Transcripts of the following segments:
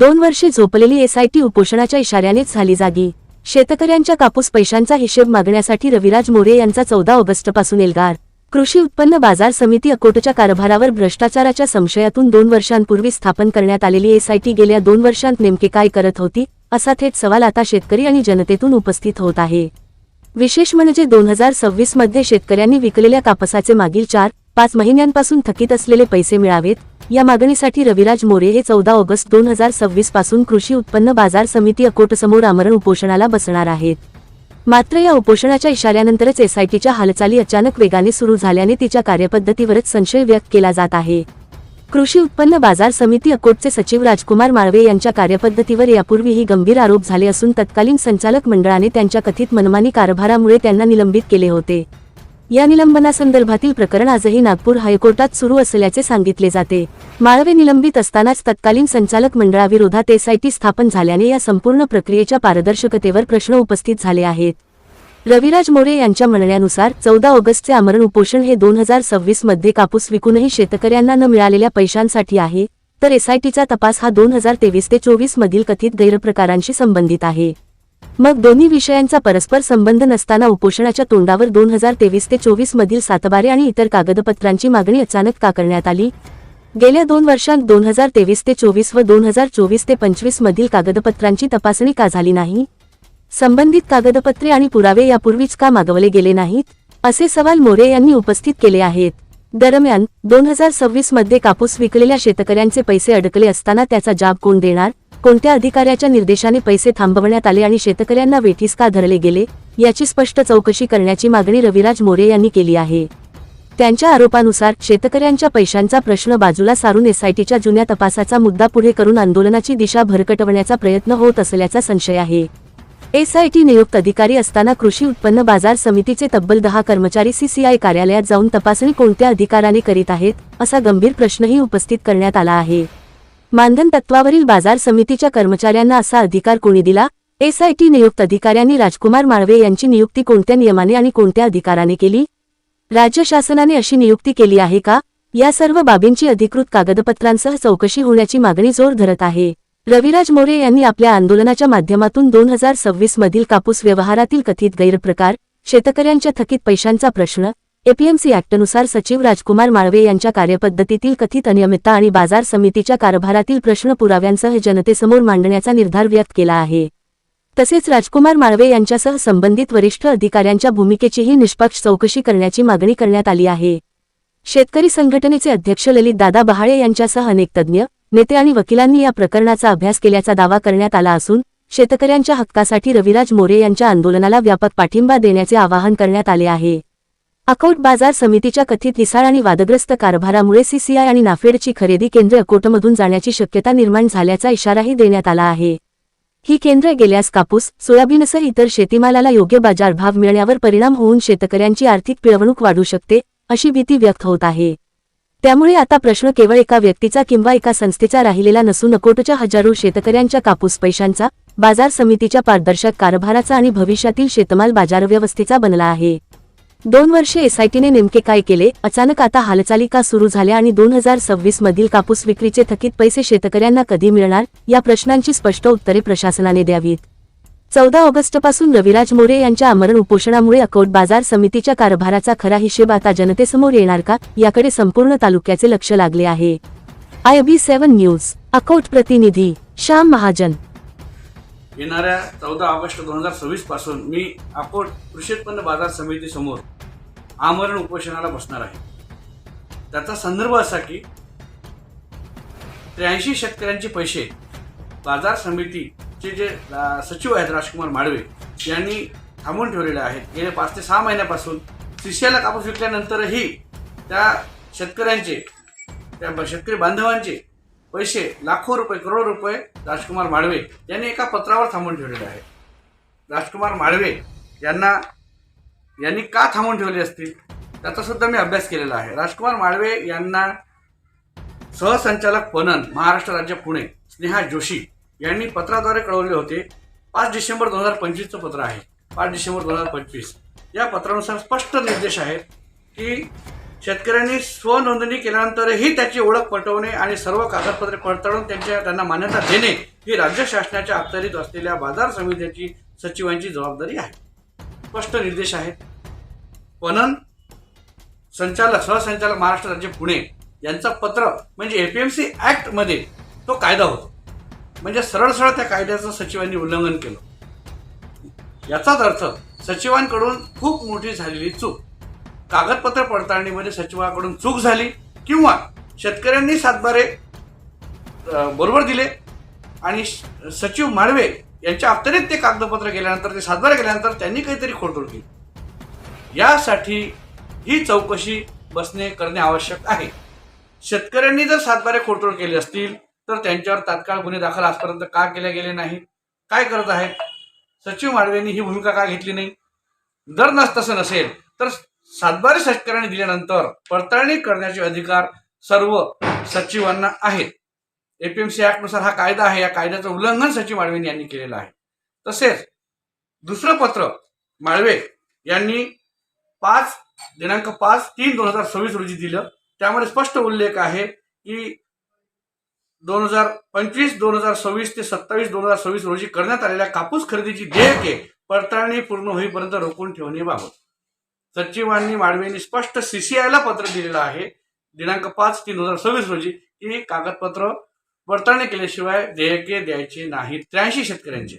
2 वर्षे झोपलेली एसआयटी उपोषणाच्या इशाऱ्यानेच झाली जागी। शेतकऱ्यांच्या कापूस पैशांचा हिशेब मागण्यासाठी रविराज मोरे यांचा 14 ऑगस्टपासून एल्गार कृषी उत्पन्न बाजार समिती अकोटच्या कारभारावर भ्रष्टाचाराच्या संशयातून 2 वर्षांपूर्वी स्थापन करण्यात आलेली एसआयटी गेल्या 2 वर्षांत नेमके काय करत होती, असा थेट सवाल आता शेतकरी आणि जनतेतून उपस्थित होत आहे। विशेष म्हणजे 2026 मध्ये शेतकऱ्यांनी विकलेल्या कापसाचे मागील 4-5 महिन्यांपासून थकीत असलेले पैसे मिळावेत, या मागणीसाठी रविराज मोरे हे 14 ऑगस्ट 2026 पासून कृषी उत्पन्न बाजार समिती अकोटसमोर आमरण उपोषणाला बसणार आहेत। मात्र या उपोषणाच्या इशाऱ्यानंतरच एसआयटीच्या हालचाली अचानक वेगाने सुरू झाल्याने तिच्या कार्यपद्धतीवरच संशय व्यक्त केला जात आहे। कृषी उत्पन्न बाजार समिती अकोटचे सचिव राजकुमार माळवे यांच्या कार्यपद्धतीवर यापूर्वीही गंभीर आरोप झाले असून तत्कालीन संचालक मंडळाने त्यांच्या कथित मनमानी कारभारामुळे त्यांना निलंबित केले होते। या निलंबनासंदर्भातील प्रकरण आजही नागपूर हायकोर्टात सुरू असल्याचे सांगितले जाते। माळवे निलंबित असतानाच तत्कालीन संचालक मंडळाविरोधात एसआयटी स्थापन झाल्याने या संपूर्ण प्रक्रियेच्या पारदर्शकतेवर प्रश्न उपस्थित झाले आहेत। रविराज मोरे यांच्या म्हणण्यानुसार 14 ऑगस्टचे आमरण उपोषण हे 2026 मध्ये कापूस विकूनही शेतकऱ्यांना न मिळालेल्या पैशांसाठी आहे, तर एसआयटीचा तपास हा 2023 ते 24 मधील कथित गैरप्रकारांशी संबंधित आहे। मग दोन्ही विषयांचा परस्पर संबंध नसताना उपोषणाच्या तोंडावर 2023 ते 24 मधील सातबारे आणि इतर कागदपत्रांची मागणी अचानक का करण्यात आली? गेल्या 2 वर्षांत 2023 ते 24 व 2024 ते 25 मधील कागदपत्रांची तपासणी का झाली नाही? संबंधित कागदपत्रे आणि पुरावे यापूर्वीच का मागवले गेले नाहीत, असे सवाल मोरे यांनी उपस्थित केले आहेत। दरम्यान 2026 मध्ये कापूस विकलेल्या शेतकऱ्यांचे पैसे अडकले असताना त्याचा जाब कोण देणार? कोणत्या अधिकाऱ्याच्या निर्देशाने पैसे थांबवण्यात आले आणि शेतकऱ्यांना वेठीस का धरले गेले, याची स्पष्ट चौकशी करण्याची मागणी रविराज मोरे यांनी केली आहे। त्यांच्या आरोपानुसार शेतकऱ्यांच्या पैशांचा प्रश्न बाजूला सारून एसआयटीच्या जुन्या तपासाचा मुद्दा पुढे करून आंदोलनाची दिशा भरकटवण्याचा प्रयत्न होत असल्याचा संशय आहे। एसआयटी नियुक्त अधिकारी असताना कृषी उत्पन्न बाजार समितीचे तब्बल 10 कर्मचारी सीसीआय कार्यालयात जाऊन तपासणी कोणत्या अधिकाराने करीत आहेत, असा गंभीर प्रश्नही उपस्थित करण्यात आला आहे। मानधन तत्वावरील बाजार समितीच्या कर्मचाऱ्यांना असा अधिकार कोणी दिला? एसआयटी नियुक्त अधिकाऱ्यांनी राजकुमार माळवे यांची नियुक्ती कोणत्या नियमाने आणि कोणत्या अधिकाराने केली? राज्य शासनाने अशी नियुक्ती केली आहे का? या सर्व बाबींची अधिकृत कागदपत्रांसह चौकशी होण्याची मागणी जोर धरत आहे। रविराज मोरे यांनी आपल्या आंदोलनाच्या माध्यमातून 2026 मधील कापूस व्यवहारातील कथित गैरप्रकार, शेतकऱ्यांच्या थकीत पैशांचा प्रश्न, एपीएमसी ॲक्टनुसार सचिव राजकुमार माळवे यांच्या कार्यपद्धतीतील कथित अनियमितता आणि बाजार समितीच्या कारभारातील प्रश्न पुराव्यांसह जनतेसमोर मांडण्याचा निर्धार व्यक्त केला आहे। तसेच राजकुमार माळवे यांच्यासह संबंधित वरिष्ठ अधिकाऱ्यांच्या भूमिकेचीही निष्पक्ष चौकशी करण्याची मागणी करण्यात आली आहे। शेतकरी संघटनेचे अध्यक्ष ललित दादा बहाळे यांच्यासह अनेक तज्ज्ञ, नेते आणि वकिलांनी या प्रकरणाचा अभ्यास केल्याचा दावा करण्यात आला असून शेतकऱ्यांच्या हक्कासाठी रविराज मोरे यांच्या आंदोलनाला व्यापक पाठिंबा देण्याचे आवाहन करण्यात आले आहे। अकोट बाजार समितीच्या कथित लिसाळ आणि वादग्रस्त कारभारामुळे सीसीआय आणि नाफेडची खरेदी केंद्रे अकोटमधून जाण्याची शक्यता निर्माण झाल्याचा इशाराही देण्यात आला आहे। ही केंद्रे गेल्यास कापूस, सोयाबीनसह इतर शेतीमालाला योग्य बाजारभाव मिळण्यावर परिणाम होऊन शेतकऱ्यांची आर्थिक पिळवणूक वाढू शकते, अशी भीती व्यक्त होत आहे। त्यामुळे आता प्रश्न केवळ एका व्यक्तीचा किंवा एका संस्थेचा राहिलेला नसून अकोटच्या हजारो शेतकऱ्यांच्या कापूस पैशांचा, बाजार समितीच्या पारदर्शक कारभाराचा आणि भविष्यातील शेतमाल बाजारव्यवस्थेचा बनला आहे। 2 वर्षे एसआयटीने नेमके काय केले? अचानक आता हालचाली का सुरू झाल्या आणि 2026 मधील कापूस विक्रीचे थकीत पैसे शेतकऱ्यांना कधी मिळणार, या प्रश्नांची स्पष्ट उत्तरे प्रशासनाने द्यावीत। 14 ऑगस्टपासून रविराज मोरे यांच्या आमरण उपोषणामुळे अकोट बाजार समितीच्या कारभाराचा खरा हिशेब आता जनतेसमोर येणार का, याकडे संपूर्ण तालुक्याचे लक्ष लागले आहे। IB7 न्यूज अकोट प्रतिनिधी श्याम महाजन। येणाऱ्या 14 ऑगस्ट 2026 पासून मी अकोट कृषी उत्पन्न बाजार समिती समोर आमरण उपोषणाला बसणार आहे। त्याचा संदर्भ असा की 83 शेतकऱ्यांचे पैसे बाजार समितीचे जे सचिव आहेत राजकुमार माळवे यांनी थांबवून ठेवलेले आहेत। गेल्या 5 ते 6 महिन्यापासून सीसीआयला कापूस विकल्यानंतरही त्या शेतकरी बांधवांचे पैसे लाखो रुपये, करोड रुपये राजकुमार माळवे यांनी एका पत्रावर थांबवून ठेवलेले आहेत। राजकुमार माळवे यांनी का थांबवून ठेवले असतील त्याचा सुद्धा मी अभ्यास केलेला आहे। राजकुमार माळवे यांना सहसंचालक पणन महाराष्ट्र राज्य पुणे स्नेहा जोशी यांनी पत्राद्वारे कळवले होते। 5 डिसेंबर 2025चं पत्र आहे। 5 डिसेंबर 2025 या पत्रानुसार स्पष्ट निर्देश आहेत की शेतकऱ्यांनी स्वनोंदणी केल्यानंतरही त्याची ओळख पटवणे आणि सर्व कागदपत्रे पडताळून त्यांना मान्यता देणे ही राज्य शासनाच्या अखत्यारीत असलेल्या बाजार समित्याची सचिवांची जबाबदारी आहे. स्पष्ट निर्देश आहेत. पणन संचालक सहसंचालक महाराष्ट्र राज्य पुणे यांचं पत्र म्हणजे एपीएमसी ऍक्ट मध्ये तो कायदा होता. म्हणजे सरळ सरळ त्या कायद्याचं सचिवांनी उल्लंघन केलं. याचाच अर्थ सचिवांकडून खूप मोठी झालेली चूक. कागदपत्र पडताळणीमध्ये सचिवाकडून चूक झाली किंवा शेतकऱ्यांनी सातबारे बरोबर दिले आणि सचिव माळवे यांच्या अखत्यारीत ते कागदपत्र गेल्यानंतर ते सातबारे गेल्यानंतर त्यांनी काहीतरी खोडतोड केली. यासाठी ही चौकशी बसणे करणे आवश्यक आहे. शेतकऱ्यांनी जर सातबारे खोडतोड केले असतील तर त्यांच्यावर तात्काळ गुन्हे दाखल आजपर्यंत का केले गेले नाही? काय करत आहेत? सचिव माळवेंनी ही भूमिका का घेतली नाही? जर तसं नसेल तर सातबारे शेतकऱ्यांनी दिल्यानंतर पडताळणी करण्याचे अधिकार सर्व सचिवांना आहेत. एपीएमसी ऍक्ट नुसार हा कायदा आहे. या कायद्याचं उल्लंघन सचिव माळवे यांनी केलेलं आहे. तसेच दुसरं पत्र माळवे यांनी दिनांक 5/3/2026 रोजी दिलं. त्यामध्ये स्पष्ट उल्लेख आहे की 2025-2026 ते 27-2026 रोजी करण्यात आलेल्या कापूस खरेदीची देयके पडताळणी पूर्ण होईपर्यंत रोखून ठेवण्याबाबत सचिवांनी माळवेंनी स्पष्ट सीसीआयला पत्र दिलेलं आहे. दिनांक 5/3/2026 रोजी की कागदपत्र पडताळणी केल्याशिवाय देयके द्यायचे नाहीत 83 शेतकऱ्यांचे.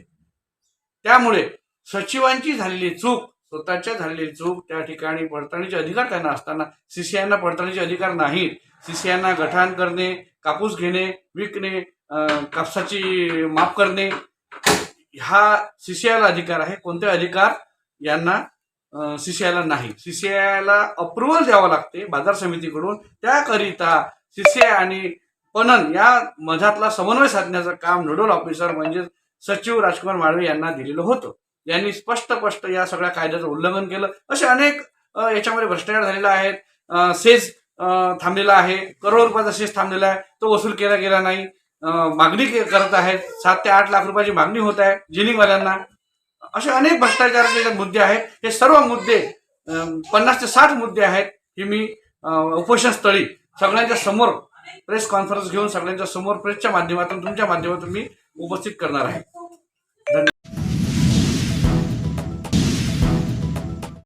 त्यामुळे सचिवांची झालेली चूक, स्वतःच्या झालेली चूक, त्या ठिकाणी पडताळणीचे अधिकार त्यांना असताना सीसीआयना पडताळणीचे अधिकार नाहीत. सीसीआयना गठाण करणे, कापूस घेणे, विकणे, कापसाची माप करणे हा सीसीआयला अधिकार आहे. कोणते अधिकार यांना सीसीआयला नाही. सीसीआयला अप्रुव्हल द्यावं लागते बाजार समितीकडून. त्याकरिता सीसीआय आणि पणन या मधातला समन्वय साधण्याचं काम नोडल ऑफिसर म्हणजे सचिव राजकुमार माळवे यांना दिलेलं होतं. यांनी स्पष्ट या सगळ्या कायद्याचं उल्लंघन केलं. असे अनेक याच्यामध्ये भ्रष्टाचार झालेला आहे. सेस थांबलेला आहे. करोड रुपयाचा सेस थांबलेला आहे, तो वसूल केला गेला नाही. मागणी करत आहेत. 7 ते 8 लाख रुपयाची मागणी होत आहे जिनिंगवाल्यांना. असे अनेक भ्रष्टाचाराचे मुद्दे आहेत. हे सर्व मुद्दे 50 ते 60 मुद्दे आहेत. हे मी उपोषण स्थळी सगळ्यांच्या समोर प्रेस कॉन्फरन्स घेऊन सगळ्यांच्या समोर प्रेसच्या माध्यमातून तुमच्या माध्यमातून मी उपस्थित करणार आहे.